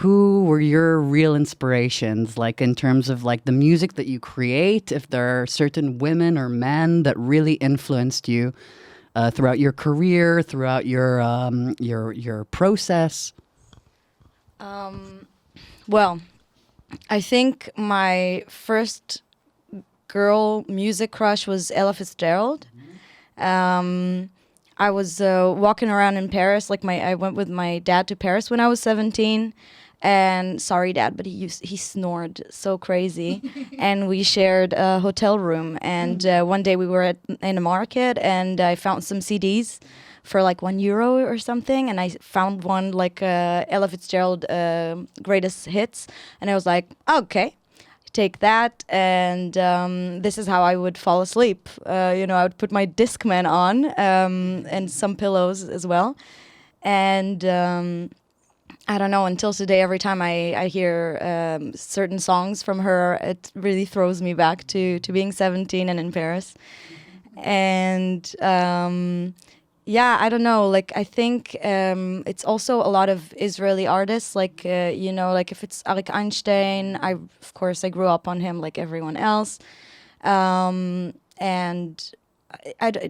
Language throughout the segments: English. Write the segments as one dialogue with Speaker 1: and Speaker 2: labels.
Speaker 1: who were your real inspirations, like in terms of like the music that you create, if there are certain women or men that really influenced you throughout your career, throughout your process?
Speaker 2: Well, I think my first girl music crush was Ella Fitzgerald. I was walking around in Paris, like I went with my dad to Paris when I was 17. And sorry, Dad, but he snored so crazy, and we shared a hotel room. And one day we were in a market, and I found some CDs for like €1 or something, and I found one like Ella Fitzgerald greatest hits, and I was like, okay, take that, and this is how I would fall asleep. I would put my Discman on and some pillows as well, and I don't know, until today, every time I hear certain songs from her, it really throws me back to being 17 and in Paris. And yeah, I don't know, like I think it's also a lot of Israeli artists, like, like if it's Arik Einstein, of course I grew up on him like everyone else. And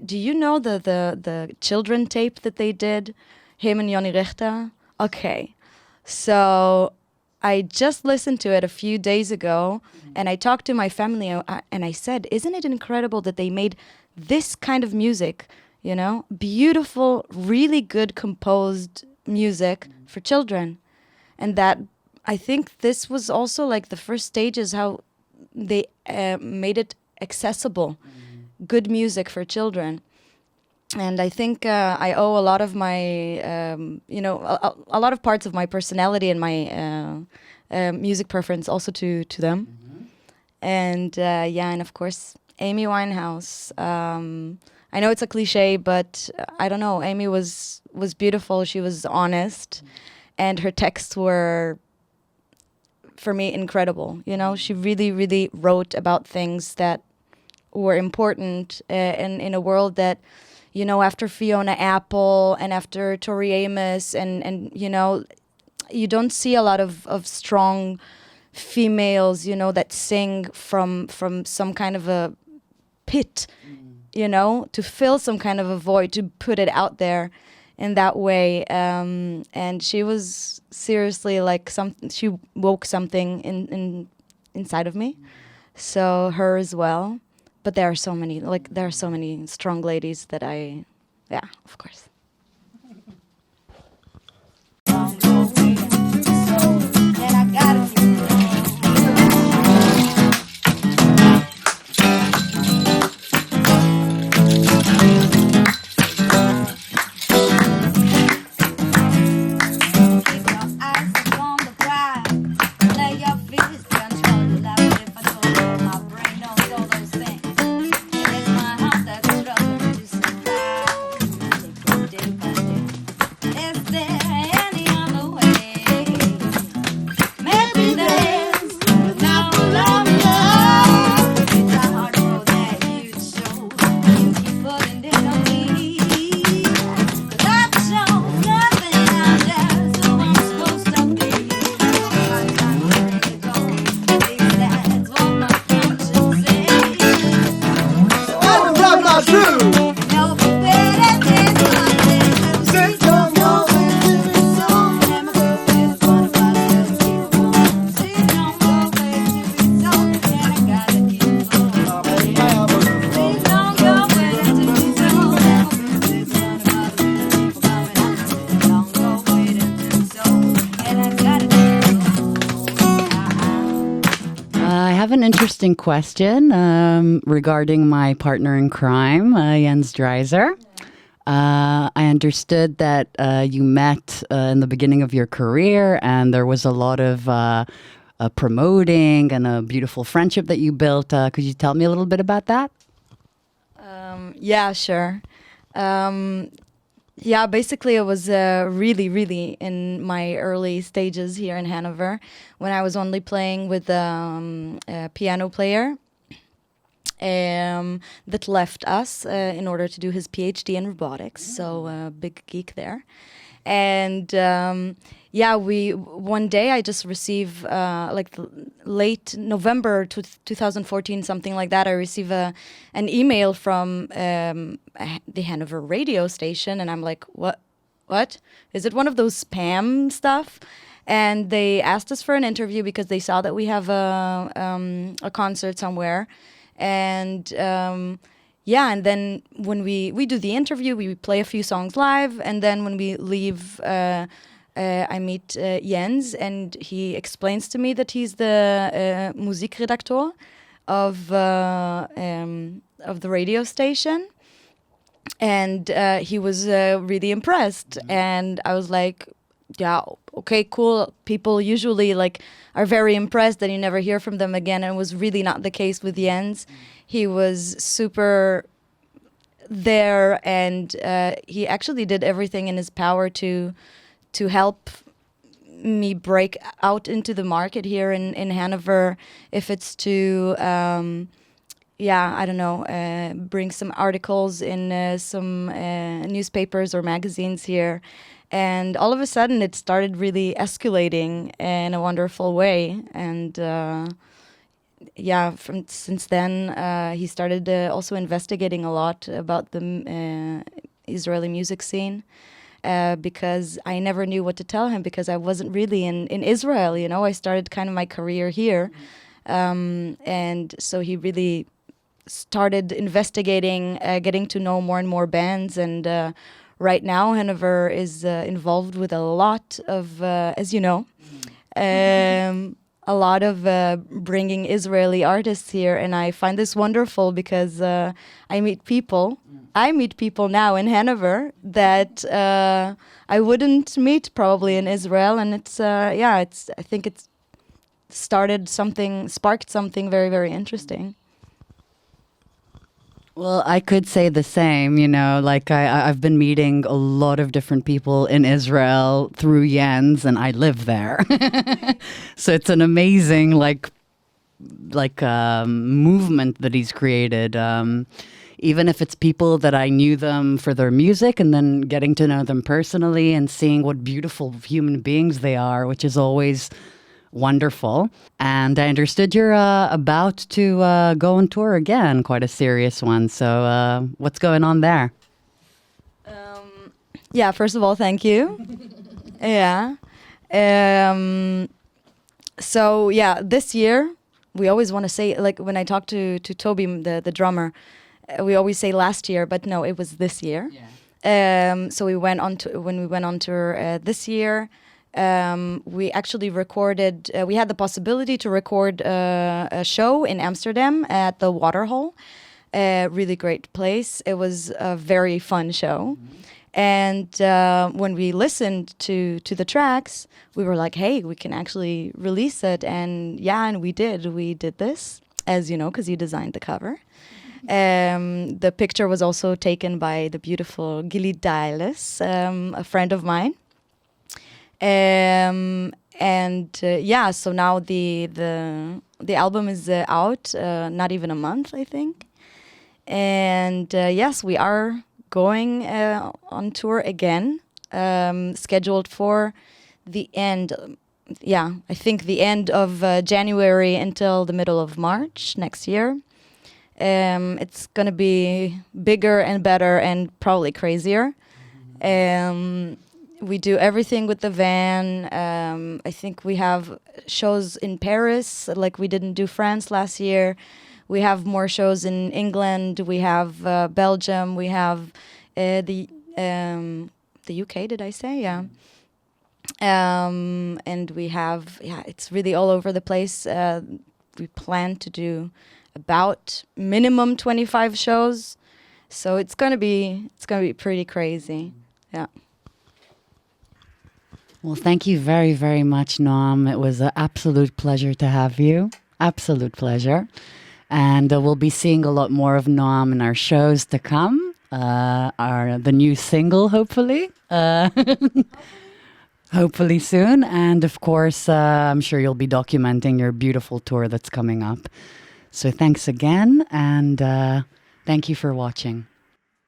Speaker 2: do you know the children tape that they did, him and Yoni Richter? Okay. So I just listened to it a few days ago, and I talked to my family, and I said, isn't it incredible that they made this kind of music, beautiful, really good composed music for children. And that I think this was also like the first stages how they made it accessible, good music for children. And I think I owe a lot of my, a lot of parts of my personality and my music preference also to them. And and of course, Amy Winehouse. I know it's a cliche, but I don't know. Amy was beautiful. She was honest, and her texts were, for me, incredible. She really, really wrote about things that were important in a world that, after Fiona Apple and after Tori Amos and you don't see a lot of strong females, that sing from some kind of a pit, to fill some kind of a void, to put it out there in that way. And she was seriously like she woke something inside of me. So her as well. But there are so many strong ladies that of course.
Speaker 1: An interesting question regarding my partner in crime, Jens Dreiser. I understood that you met in the beginning of your career, and there was a lot of promoting and a beautiful friendship that you built. Could you tell me a little bit about that?
Speaker 2: Yeah, sure. Yeah, basically it was really, really in my early stages here in Hanover, when I was only playing with a piano player that left us in order to do his PhD in robotics, so a big geek there. And yeah, we one day I just receive like late November 2014, something like that. I receive an email from the Hanover radio station, and I'm like, what? What is it? One of those spam stuff? And they asked us for an interview because they saw that we have a concert somewhere, and yeah, and then when we do the interview, we play a few songs live, and then when we leave, I meet Jens, and he explains to me that he's the Musikredaktor of the radio station, and he was really impressed, and I was like, yeah, okay, cool. People usually like are very impressed and you never hear from them again, and it was really not the case with Jens. He was super there, and he actually did everything in his power to help me break out into the market here in Hanover. If it's to yeah, I don't know, bring some articles in some newspapers or magazines here. And all of a sudden, it started really escalating in a wonderful way. And yeah, since then, he started also investigating a lot about the Israeli music scene. Because I never knew what to tell him, because I wasn't really in Israel, you know. I started kind of my career here. And so he really started investigating, getting to know more and more bands. And right now, Hanover is involved with a lot of, as you know, a lot of bringing Israeli artists here. And I find this wonderful because I meet people. I meet people now in Hanover that I wouldn't meet probably in Israel. And it's, yeah, I think it's sparked something very, very interesting.
Speaker 1: Well, I could say the same, you know, like I've been meeting a lot of different people in Israel through Jens, and I live there. So it's an amazing, like movement that he's created. Even if it's people that I knew them for their music, and then getting to know them personally and seeing what beautiful human beings they are, which is always wonderful. And I understood you're about to go on tour again, quite a serious one. So what's going on there?
Speaker 2: Yeah, first of all, thank you. Yeah. So yeah, this year, we always want to say, like when I talk to Toby, the drummer, we always say last year, but no, it was this year. Yeah. So when we went on tour this year, we actually recorded, we had the possibility to record a show in Amsterdam at the Waterhole, a really great place. It was a very fun show. Mm-hmm. And when we listened to the tracks, we were like, hey, we can actually release it. And yeah, and we did this, as you know, because you designed the cover. The picture was also taken by the beautiful Gilly Dialis, a friend of mine. And yeah, so now the album is out, not even a month, I think. And yes, we are going on tour again, scheduled for the end. Yeah, I think the end of January until the middle of March next year. It's gonna be bigger and better and probably crazier. We do everything with the van. I think we have shows in Paris, like we didn't do France last year. We have more shows in England. We have Belgium. We have the UK, did I say? Yeah. And we have, yeah, it's really all over the place. We plan to do about minimum 25 shows. So it's gonna be pretty crazy. Yeah.
Speaker 1: Well, thank you very, very much, Noam. It was an absolute pleasure to have you. Absolute pleasure. And we'll be seeing a lot more of Noam in our shows to come. The new single, hopefully. Hopefully soon. And of course, I'm sure you'll be documenting your beautiful tour that's coming up. So thanks again. And thank you for watching.